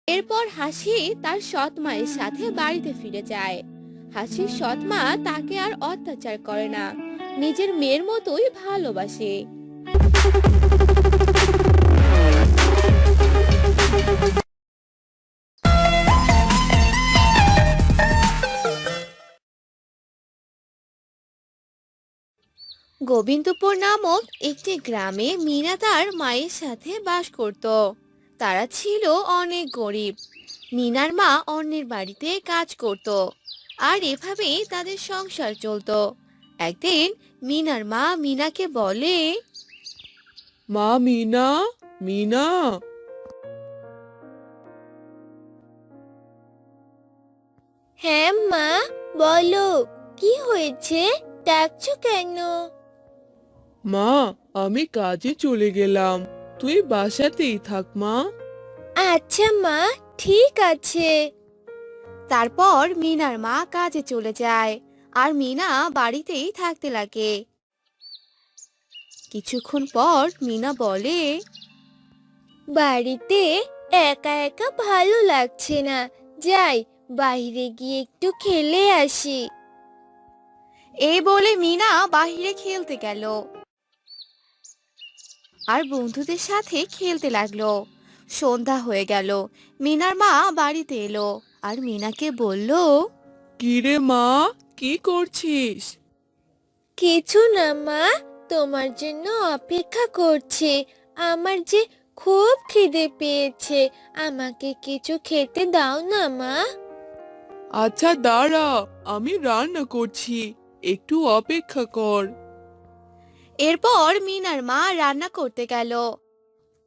এরপর হাসি তার সৎ মায়ের সাথে বাড়িতে ফিরে যায়। হাসির সৎ মা তাকে আর অত্যাচার করে না, নিজের মেয়ের মতোই ভালোবাসে। গোবিন্দপুর নামক একটি গ্রামে মিনা তার মায়ের সাথে বাস করত। তারা ছিল অনেক গরিব। মিনার মা অন্যের বাড়িতে কাজ করত, আর এভাবেই তাদের সংসার চলতো। একদিন মিনার মা মিনাকে বলে, মা মিনা, মিনা। হ্যাঁ মা, বলো, কি হয়েছে? ডাকছো কেন? মা, আমি কাজে চলে গেলাম, তুই বাসাতেই থাক মা। আচ্ছা মা, ঠিক আছে। তারপর মিনার মা কাজে চলে যায়, আর মিনা বাড়িতেই থাকতে লাগে। কিছুক্ষণ পর মিনা বলে, বাড়িতে একা একা ভালো লাগছে না, যাই বাইরে গিয়ে একটু খেলে আসি। এই বলে মিনা বাইরে খেলতে গেল আর বন্ধুদের সাথে খেলতে লাগলো। সন্ধ্যা হয়ে গেল। মিনার মা বাড়িতে এলো আর মিনাকে বলল, কিরে মা, কি করছিস? কিছু না মা, তোমার জন্য অপেক্ষা করছি। আমার যে খুব খিদে পেয়েছে, আমাকে কিছু খেতে দাও না মা। আচ্ছা দাঁড়া, আমি রান্না করছি, একটু অপেক্ষা কর। এরপর মিনার মা রান্না করতে গেল,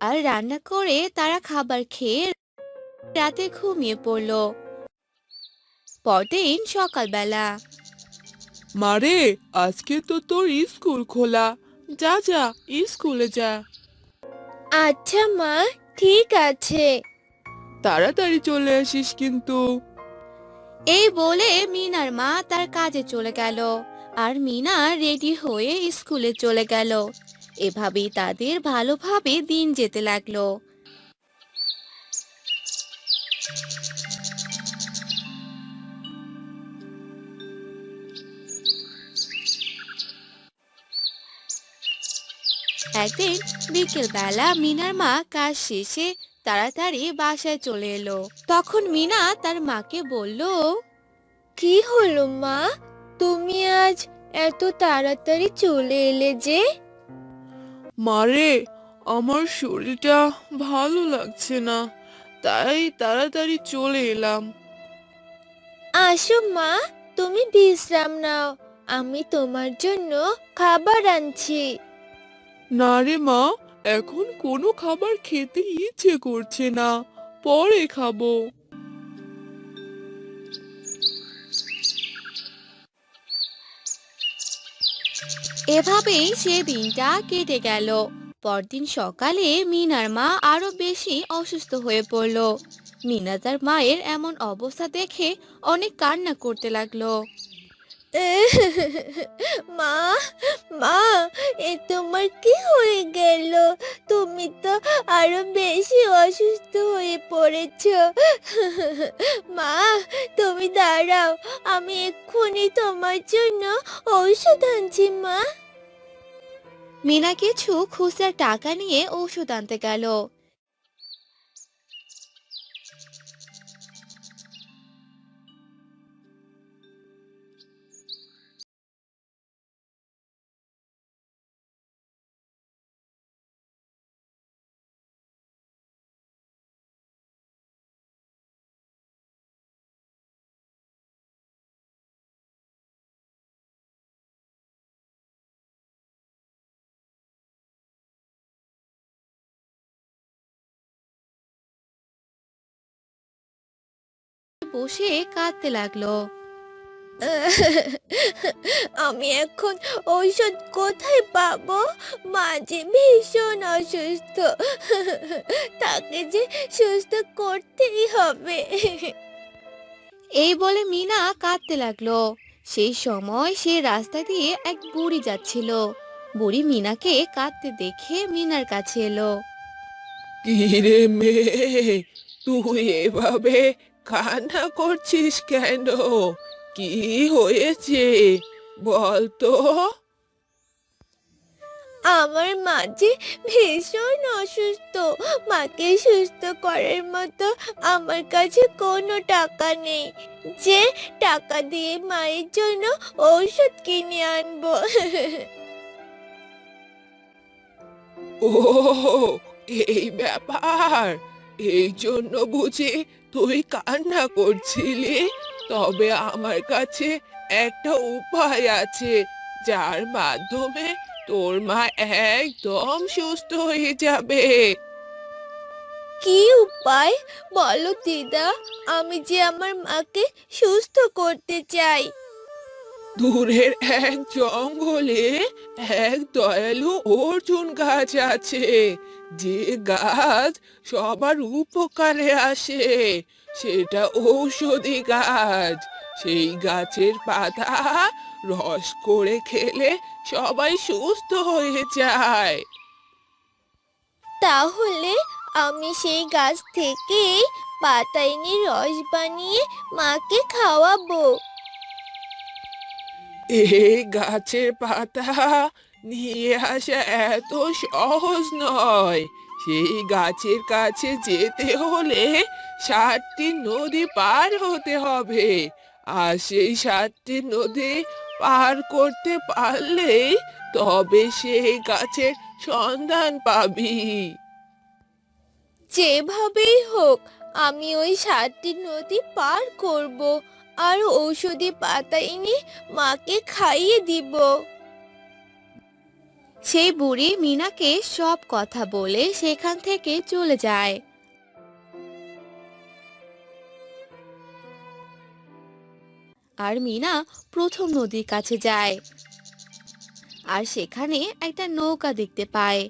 আর রান্না করে তারা খাবার খেয়ে রাতে ঘুমিয়ে পড়ল। পরদিন সকালবেলা মারে, আজকে তো তোর স্কুল খোলা, যা যা, স্কুলে যা। আচ্ছা মা, ঠিক আছে। তাড়াতাড়ি চলে আসিস কিন্তু। এই বলে মিনার মা তার কাজে চলে গেল, আর মিনা রেডি হয়ে স্কুলে চলে গেল। এভাবেই তাদের ভালোভাবে দিন যেতে লাগলো। একদিন বিকেল বেলা মিনার মা কাজ শেষে তাড়াতাড়ি বাসায় চলে এলো। তখন মিনা তার মাকে বলল, কি হলো মা, তুমি আজ এত তাড়াতাড়ি চলে এলে যে? মারে, আমার শরীরটা ভালো লাগছে না, তাই তাড়াতাড়ি চলে এলাম। আসো মা, তুমি বিশ্রাম নাও, আমি তোমার জন্য খাবার আনছি। না রে মা, এখন কোনো খাবার খেতে ইচ্ছে করছে না, পরে খাবো। এভাবেই সে দিনটা কেটে গেল। পরদিন সকালে মিনার মা আরো বেশি অসুস্থ হয়ে পড়ল। মিনা তার মায়ের এমন অবস্থা দেখে অনেক কান্না করতে লাগলো। মা, মা, এ তোমার কি হয়ে গেল? তুমি তো আরো বেশি অসুস্থ হয়ে পড়েছো। মা, তুমি দাঁড়াও, আমি এক্ষুনি তোমার জন্য ঔষধ আনছি মা। মিনা কিছু খুচরা টাকা নিয়ে ওষুধ আনতে গেল। বসে কাঁদতে লাগলো। আমি এখন ঔষধ কোথায় পাবো? মা যে ভীষণ অসুস্থ, তাকে যে সুস্থ করতেই হবে। এই বলে মিনা কাঁদতে লাগলো। সেই সময় সে রাস্তা দিয়ে এক বুড়ি যাচ্ছিল। বুড়ি মিনাকে কাঁদতে দেখে মিনার কাছে এলো। কি রে মেয়ে, তুই এভাবে কান্না করছিস কেন? কি হয়েছে বল তো? আমার মা যে ভীষণ অসুস্থ। মাকে সুস্থ করার মতো আমার কাছে কোনো টাকা নেই যে টাকা দিয়ে মায়ের জন্য ঔষধ কিনে আনবো। ও, এই ব্যাপার। এই জন্য বুঝি তুই কান্না করছিলি? তবে আমার কাছে একটা উপায় আছে, যার মাধ্যমে তোর মা একদম সুস্থ হয়ে যাবে। কি উপায় বলো দিদা, আমি যে আমার মাকে সুস্থ করতে চাই। দূরের এক জঙ্গলে এক দয়ালু অর্জুন গাছ আছে, যে গাছ সবার উপকারে আসে। সেটা ঔষধি গাছ। সেই গাছের পাতা রস করে খেলে সবাই সুস্থ হয়ে যায়। তাহলে আমি সেই গাছ থেকে পাতা এনে রস বানিয়ে মাকে খাওয়াবো। এই গাছের পাতা নিয়ে আসা এত সহজ নয়। সেই গাছের কাছে যেতে হলে 7টি নদী পার হতে হবে। আর সেই 7টি নদী পার করতে পারলেই তবে সেই গাছের সন্ধান পাবি। যেভাবেই হোক আমি ওই 7টি নদী পার করব আর ঔষধি পাতা এনে মাকে খাইয়ে দিব। সেই বুড়ি মিনাকে সব কথা বলে সেখান থেকে চলে যায়। আর মিনা প্রথম নদীর কাছে যায়, আর সেখানে একটা নৌকা দেখতে পায়।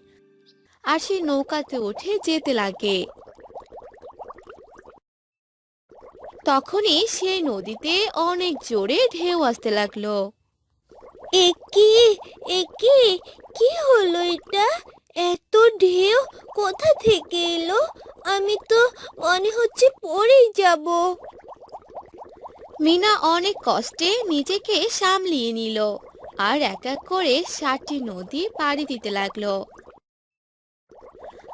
আর সেই নৌকাতে উঠে যেতে লাগে। তখনই সেই নদীতে অনেক জোরে ঢেউ আসতে লাগলো। একি একি কি হলো এটা? এত ঢেউ কোথা থেকে এলো? আমি তো মনে হচ্ছে পড়েই যাব। মিনা অনেক কষ্টে নিজেকে সামলিয়ে নিল আর এক এক করে 7টি নদী পাড়ি দিতে লাগলো।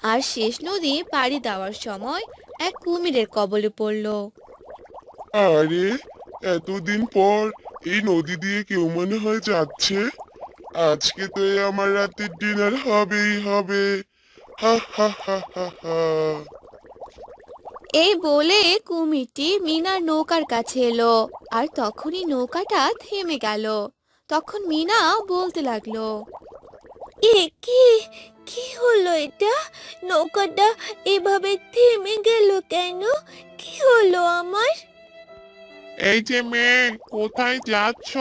আর শেষ নদী পাড়ি দেওয়ার সময় এক কুমিরের কবলে পড়লো। আরে, এতদিন পর এই নদী দিয়ে কেউ মনে হয় যাচ্ছে। আজকে তো আমার রাতের ডিনার হবেই হবে। হা হা হা হা হা। এই বলে কুমিরটি মিনার নৌকার কাছে এলো। আর তখনই নৌকাটা থেমে গেল। তখন মিনা বলতে লাগলো, একি কি হলো এটা? নৌকাটা এভাবে থেমে গেল কেন? কি হলো আমার? এই যে মেয়ে, কোথায় যাচ্ছ?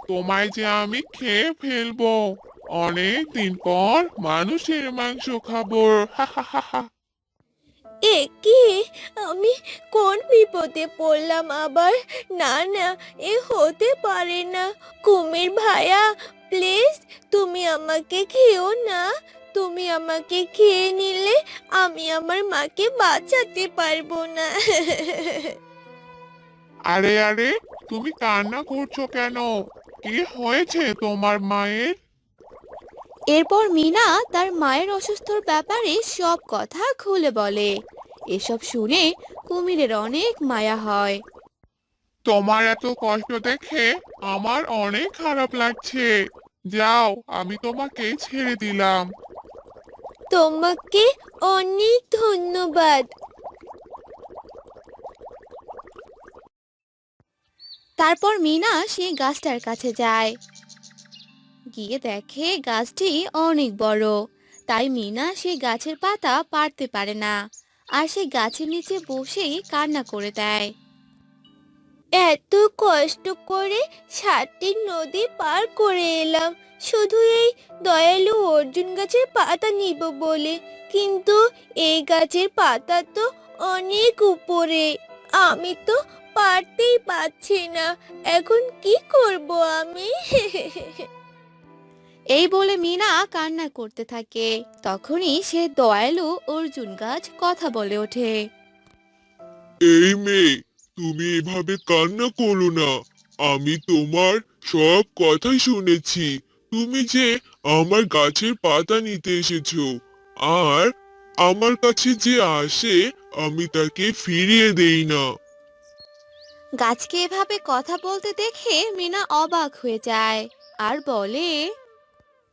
তোমায় যে আমি খেয়ে ফেলবো। অনেক দিন পর মানুষের মাংস খাবো। হা হা হা হা। একি আমি কোন বিপদে পড়লাম আবার? না না, এ হতে পারে না। কুমির ভাইয়া, প্লিজ তুমি আমাকে খেও না। তুমি আমাকে খেয়ে নিলে আমি আমার মাকে বাঁচাতে পারবো না। আরে আরে, তুমি কান্না করছো কেন? কি হয়েছে তোমার মায়ের? এরপর মিনা তার মায়ের অসুস্থর ব্যাপারে সব কথা খুলে বলে। এসব শুনে কুমিরের অনেক মায়া হয়। তোমার এত কষ্ট দেখে আমার অনেক খারাপ লাগছে। যাও, আমি তোমাকে ছেড়ে দিলাম। তোমাকে অনেক ধন্যবাদ। তারপর মিনা সেই গাছটার কাছে যায়। গিয়ে দেখে গাছটি অনেক বড়। তাই মিনা সেই গাছের পাতা পারতে পারে না, আর সেই গাছের নিচে বসেই কান্না করে দেয়। এত কষ্ট করে 7টি নদী পার করে এলাম শুধু এই দয়ালু অর্জুন গাছের পাতা নিব বলে, কিন্তু এই গাছের পাতা তো অনেক উপরে। আমি তো পারতেই পারছি না। এখন কি করব আমি? এই বলে মিনা কান্না করতে থাকে। তখনই সে দয়ালু অর্জুন গাছ কথা বলে ওঠে। এই মেয়ে, তুমি এভাবে কান্না করো না। আমি তোমার সব কথাই শুনেছি। তুমি যে আমার গাছের পাতা নিতে এসেছো, আর আমার কাছে যে আসে আমি তাকে ফিরিয়ে দেই না। গাছকে এভাবে কথা বলতে দেখে মিনা অবাক হয়ে যায় আর বলে,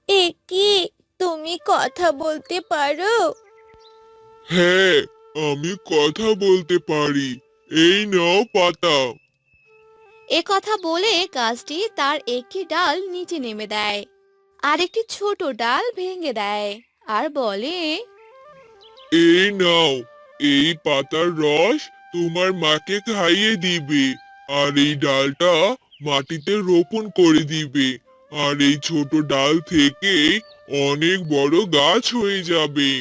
এ কি, তুমি কথা বলতে পারো? হ্যাঁ, আমি কথা বলতে পারি। এই নাও পাতা। এ কথা বলে গাছটি তার একটি ডাল নিচে নেমে দেয় আর একটি ছোট ডাল ভেঙে দেয় আর বলে, এই নাও, এই পাতার রস তোমার মাকে খাইয়ে দিবে, আর এই ডালটা মাটিতে রোপণ করে দিবে, আর এই ছোট ডাল থেকে অনেক বড় গাছ হয়ে যাবে।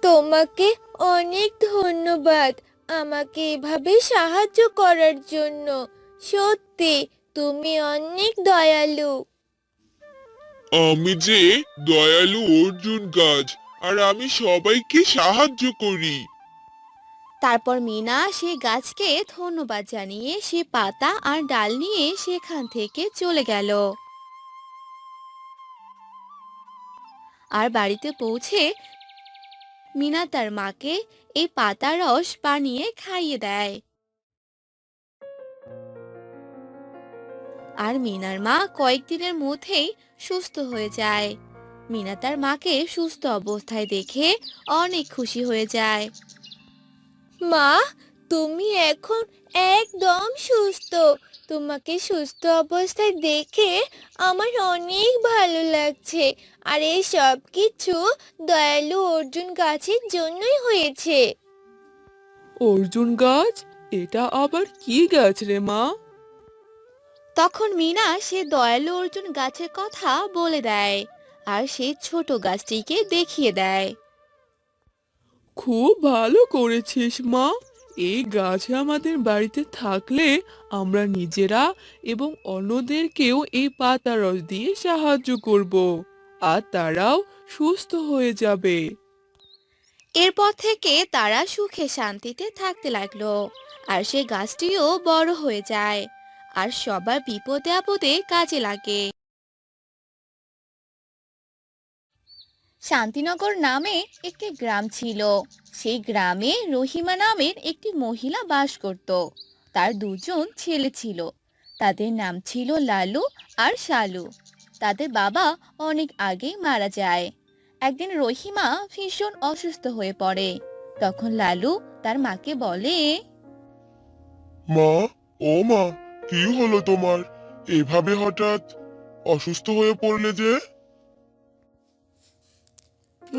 তোমাকে অনেক ধন্যবাদ আমাকে এভাবে সাহায্য করার জন্য। সত্যি তুমি অনেক দয়ালু। আমি যে দয়ালু অর্জুন গাছ, আর আমি সবাইকে সাহায্য করি। তারপর মিনা সেই গাছকে ধন্যবাদ জানিয়ে সে পাতা আর ডাল নিয়ে সেখান থেকে চলে গেল। আর বাড়িতে পৌঁছে মিনা তার মাকে এই পাতার রস বানিয়ে খাইয়ে দেয়। আর মিনার মা কয়েকদিনের মধ্যেই সুস্থ হয়ে যায়। মিনা তার মাকে সুস্থ অবস্থায় দেখে অনেক খুশি হয়ে যায়। মা, তুমি এখন একদম সুস্থ। তোমাকে সুস্থ অবস্থায় দেখে আমার অনেক ভালো লাগছে। আর এই সব কিছু দয়ালু অর্জুন গাছের জন্যই হয়েছে। অর্জুন গাছ? এটা আবার কি গাছ রে মা? তখন মিনা সে দয়ালু অর্জুন গাছের কথা বলে দেয় আর সে ছোট গাছটিকে দেখিয়ে দেয়। খুব ভালো করেছিস মা। এই গাছ আমাদের বাড়িতে থাকলে আমরা নিজেরা এবং অন্যদেরকেও এই পাতা রস দিয়ে সাহায্য করব, আর তারাও সুস্থ হয়ে যাবে। এরপর থেকে তারা সুখে শান্তিতে থাকতে লাগলো আর সে গাছটিও বড় হয়ে যায় আর সবার বিপদে আপদে কাজে লাগে। শান্তিনগর নামে একটি গ্রাম ছিল। সেই গ্রামে রহিমা নামের একটি মহিলা বাস করত। তার দুজন ছেলে ছিল। তাদের নাম ছিল লালু আর শালু। তাদের বাবা অনেক আগেই মারা যায়। একদিন রহিমা ভীষণ অসুস্থ হয়ে পড়ে। তখন লালু তার মাকে বলে, মা, ও মা, কি হলো তোমার? এভাবে হঠাৎ অসুস্থ হয়ে পড়লে যে?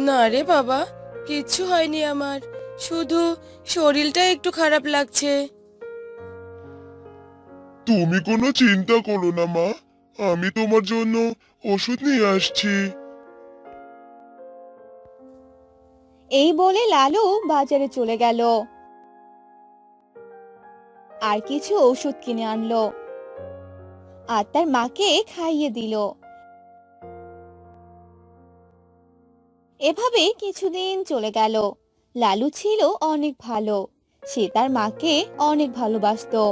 না রে বাবা, কিচ্ছু হয়নি আমার, শুধু শরীরটা একটু খারাপ লাগছে। তুমি কোনো চিন্তা করো না মা, আমি তোমার জন্য ওষুধ নিয়ে আসছি। এই বলে লালু বাজারে চলে গেল আর কিছু ওষুধ কিনে আনলো আর তার মাকে খাইয়ে দিল। এভাবে কিছুদিন চলে গেল। লালু ছিল অনেক ভালো। সে তার মাকে অনেক ভালোবাসতো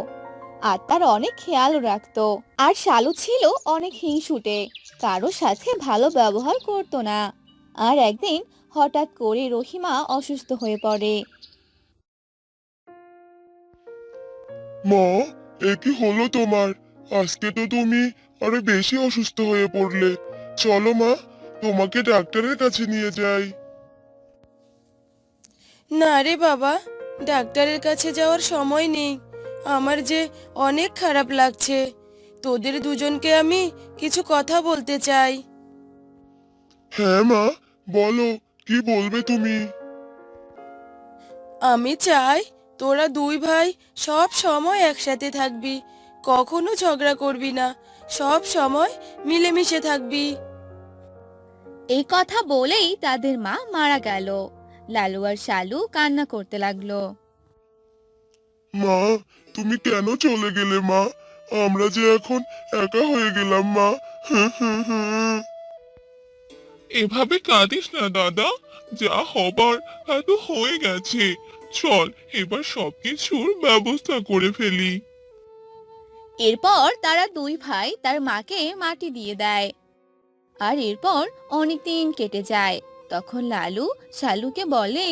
আর তার অনেক খেয়াল রাখতো। আর শালু ছিল অনেক হিংসুটে, কারো সাথে ভালো ব্যবহার করতো না। আর একদিন হঠাৎ করে রহিমা অসুস্থ হয়ে পড়ে। মা, এ কি হলো তোমার? আজকে তো তুমি আরো বেশি অসুস্থ হয়ে পড়লে। চলো মা, তোমাকে ডাক্তারের কাছে নিয়ে যাই। না রে বাবা, ডাক্তারের কাছে যাওয়ার সময় নেই। আমার যে অনেক খারাপ লাগছে। তোদের দুজনকে আমি কিছু কথা বলতে চাই। হ্যাঁ মা, বলো, কি বলবে তুমি? আমি চাই তোরা দুই ভাই সব সময় একসাথে থাকবি, কখনো ঝগড়া করবি না, সব সময় মিলেমিশে থাকবি। এই কথা বলেই তাদের মা মারা গেল। লালু আর শালু কান্না করতে লাগলো। মা, তুমি কেন চলে গেলে মা? আমরা যে এখন একা হয়ে গেলাম মা। এভাবে কাঁদিস না দাদা, যা হবার তা তো হয়ে গেছে। চল এবার সবকিছুর ব্যবস্থা করে ফেলি। এরপর তারা দুই ভাই তার মাকে মাটি দিয়ে দেয়। আর এরপর অনেক দিন কেটে যায়। তখন লালু শালুকে বলে,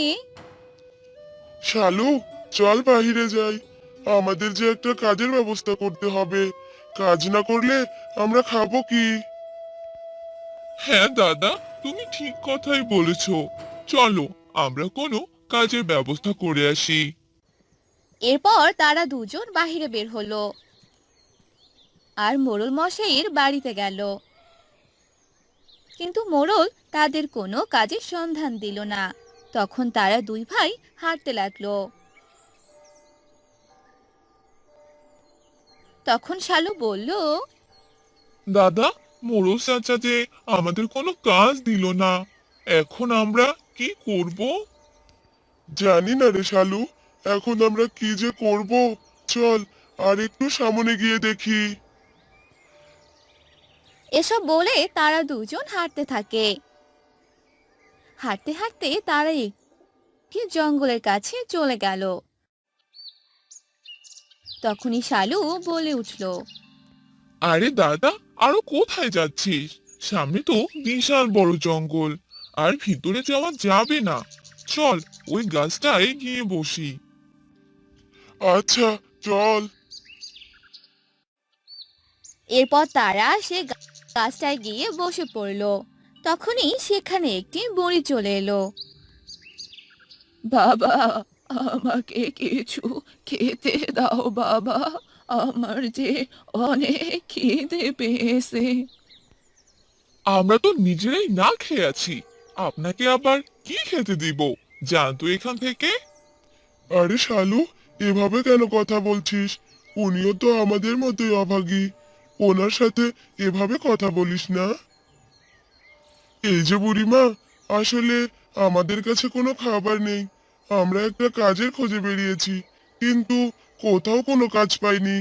শালু, চল বাহিরে যাই। আমাদের যে একটা কাজের ব্যবস্থা করতে হবে। কাজ না করলে আমরা খাবো কি? হ্যাঁ দাদা, তুমি ঠিক কথাই বলেছো। চলো আমরা কোনো কাজের ব্যবস্থা করে আসি। এরপর তারা দুজন বাইরে বের হলো আর মোড়ল মশাইয়ের বাড়িতে গেল। কিন্তু মোড়ল তাদের কোনো কাজের সন্ধান দিল না। তখন তারা দুই ভাই হাঁটতে লাগলো। তখন শালু বলল, দাদা, মোড়ল চাচা যে আমাদের কোনো কাজ দিল না, এখন আমরা কি করব? জানি না রে শালু, এখন আমরা কি যে করব। চল আর একটু সামনে গিয়ে দেখি। এসব বলে তারা দুজন হাঁটতে থাকে। হাঁটতে হাঁটতে তারা একটি জঙ্গলের কাছে চলে গেল। তখনই শালু বলে উঠল, আরে দাদা, আরো কোথায় যাচ্ছিস? সামনে তো বিশাল বড় জঙ্গল, আর ভিতরে যাওয়া যাবে না। চল ওই গাছটায় গিয়ে বসি। আচ্ছা, চল। এরপর তারা সে গাছটায় গিয়ে বসে পড়ল। তখনই সেখানে একটি বুড়ি চলে এলো। বাবা, আমাকে কিছু খেতে দাও বাবা, আমার যে অনেক খিদে পেয়েছে। আমরা তো নিজেরাই না খেয়ে আছি, আপনাকে আবার কি খেতে দিব? যান তো এখান থেকে। আরে শালু, এভাবে কেন কথা বলছিস? উনিও তো আমাদের মতোই অভাগী। ওনার সাথে এভাবে কথা বলিস না। এই যে বুড়িমা, আসলে আমাদের কাছে কোনো খাবার নেই। আমরা একটা কাজের খোঁজে বেরিয়েছি, কিন্তু কোথাও কোনো কাজ পাইনি।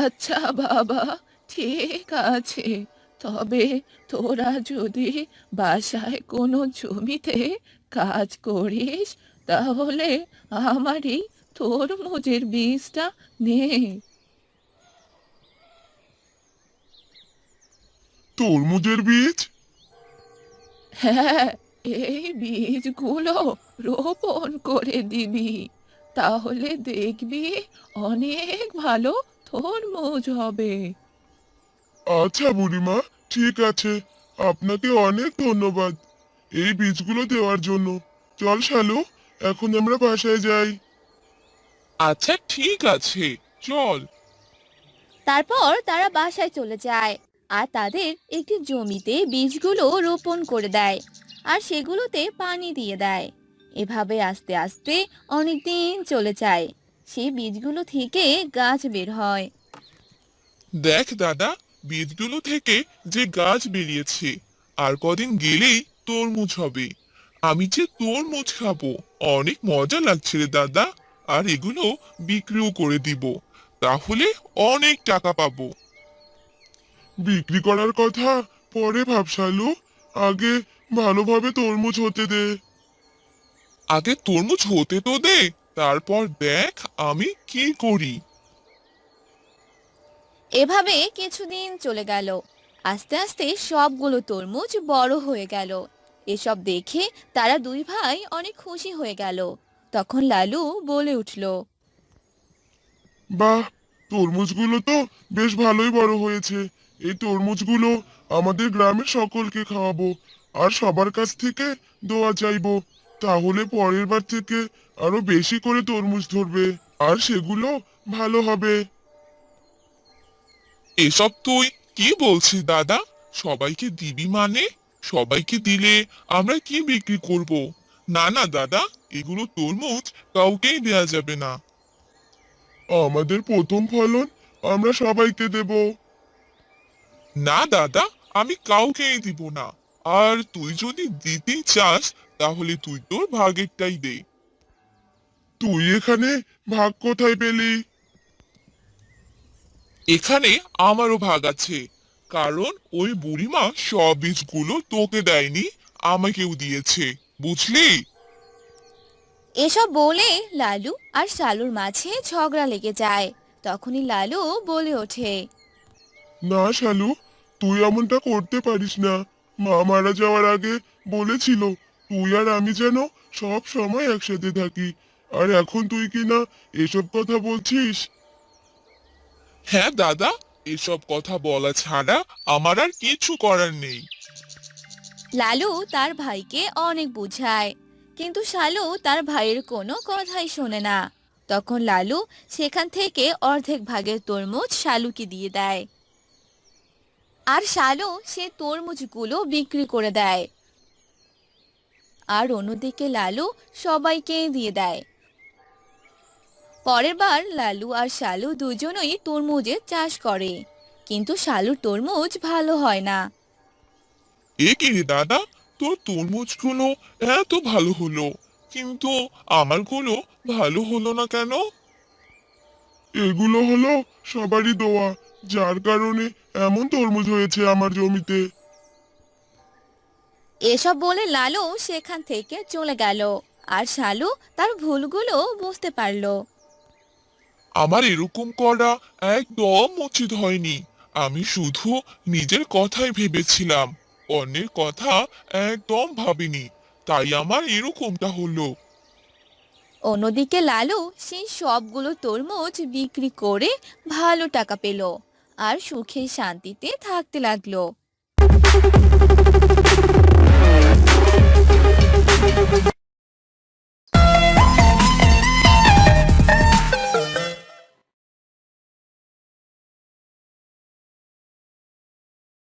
আচ্ছা বাবা, ঠিক আছে, তবে তোরা যদি বাসায় কোনো জমিতে কাজ করিস তাহলে আমারই তরমুজের বীজটা নে। তরমুজের বীজ? হ্যাঁ, এই বীজগুলো রোপণ করে দিবি, তাহলে দেখবি অনেক ভালো তরমুজ হবে। আচ্ছা বুড়িমা, ঠিক আছে। আপনাকে অনেক ধন্যবাদ এই বীজগুলো দেওয়ার জন্য। চল শালু, এখন আমরা বাসায় যাই। আচ্ছা ঠিক আছে, চল। তারপর তারা বাসায় চলে যায় আর তাদের একটি জমিতে বীজগুলো রোপণ করে দেয় আর সেগুলোতে পানি দিয়ে দেয়। এভাবে আস্তে আস্তে অনেক দিন চলে যায়। সেই বীজগুলো থেকে গাছ বের হয়। দেখ দাদা, বীজগুলো থেকে যে গাছ বেরিয়েছে, আর কদিন গেলেই তরমুজ হবে। আমি যে তরমুজ খাবো, অনেক মজা লাগছে রে দাদা। আর এগুলো বিক্রিও করে দিব, তাহলে অনেক টাকা পাবো। বিক্রি করার কথা পরে ভাবসালু, আগে ভালোভাবে তরমুজ হতে দে। আগে তরমুজ হতে তো দে, তারপর দেখ আমি কি করি। এভাবে কিছুদিন চলে গেল। আস্তে আস্তে সবগুলো তরমুজ বড় হয়ে গেল। এসব দেখে তারা দুই ভাই অনেক খুশি হয়ে গেল। তখন লালু বলে উঠল, বাহ, তরমুজগুলো তো বেশ ভালোই বড় হয়েছে। এই তরমুজগুলো আমাদের গ্রামের সকলকে খাওয়াবো, আর সবার কাছ থেকে দোয়া চাইবো। তাহলে পরের বার থেকে আরো বেশি করে তরমুজ ধরবে, আর সেগুলো ভালো হবে। এসব তুই কি বলছিস দাদা? সবাইকে দিবি মানে? সবাইকে দিলে আমরা কি বিক্রি করব? না না দাদা, এগুলো তরমুজ কাউকেই দেয়া যাবে না। আমাদের প্রথম ফলন আমরা সবাইকে দেব। না দাদা, আমি কাউকেই দিব না। আর তুই যদি দিতেই চাস, তাহলে তুই তোর ভাগেরটাই দে। তুই এখানে ভাগ কোথায় পেলি? এখানে আমারও ভাগ আছে, কারণ ওই বুড়িমা সব বীজগুলো তোকে দেয়নি, আমাকেও দিয়েছে, বুঝলি? এসব বলে লালু আর শালুর মাঝে ঝগড়া লেগে যায়। তখনই লালু বলে ওঠে, না শালু, তুই এমনটা করতে পারিস না। মা মারা যাওয়ার আগে বলেছিল তুই আর আমি যেন সব সময় একসাথে থাকি, আর এখন তুই কিনা এসব কথা বলছিস। হ্যাঁ দাদা, এসব কথা বলা ছাড়া আমার আর কিছু করার নেই। লালু তার ভাইকে অনেক বুঝায়, কিন্তু শালু তার ভাইয়ের কোনো কথাই শোনে না। তখন লালু সেখান থেকে অর্ধেক ভাগের তরমুজ শালুকে দিয়ে দেয়, আর শালু সে তরমুজগুলো বিক্রি করে দেয়। আর অন্যদিকে লালু সবাইকে দিয়ে দেয়। পরের বার লালু আর শালু দুজনেই তরমুজের চাষ করে, কিন্তু শালুর তরমুজ ভালো হয় না। এ কি রে দাদা, তোর তরমুজগুলো এত ভালো হলো, কিন্তু আমারগুলো ভালো হলো না কেন? এগুলো হলো সবারই দোয়া, যার কারণে এমন তরমুজ হয়েছে আমার জমিতে। এসব বলে লালু সেখান থেকে চলে গেল, আর শালু তার ভুলগুলো বুঝতে পারলো। আমার এরকম করা একদম উচিত হয়নি। আমি শুধু নিজের কথাই ভেবেছিলাম, অন্যের কথা একদম ভাবিনি, তাই আমার এরকমটা হলো। অন্যদিকে লালু সেই সবগুলো তরমুজ বিক্রি করে ভালো টাকা পেল, আর সুখে শান্তিতে থাকতে লাগলো।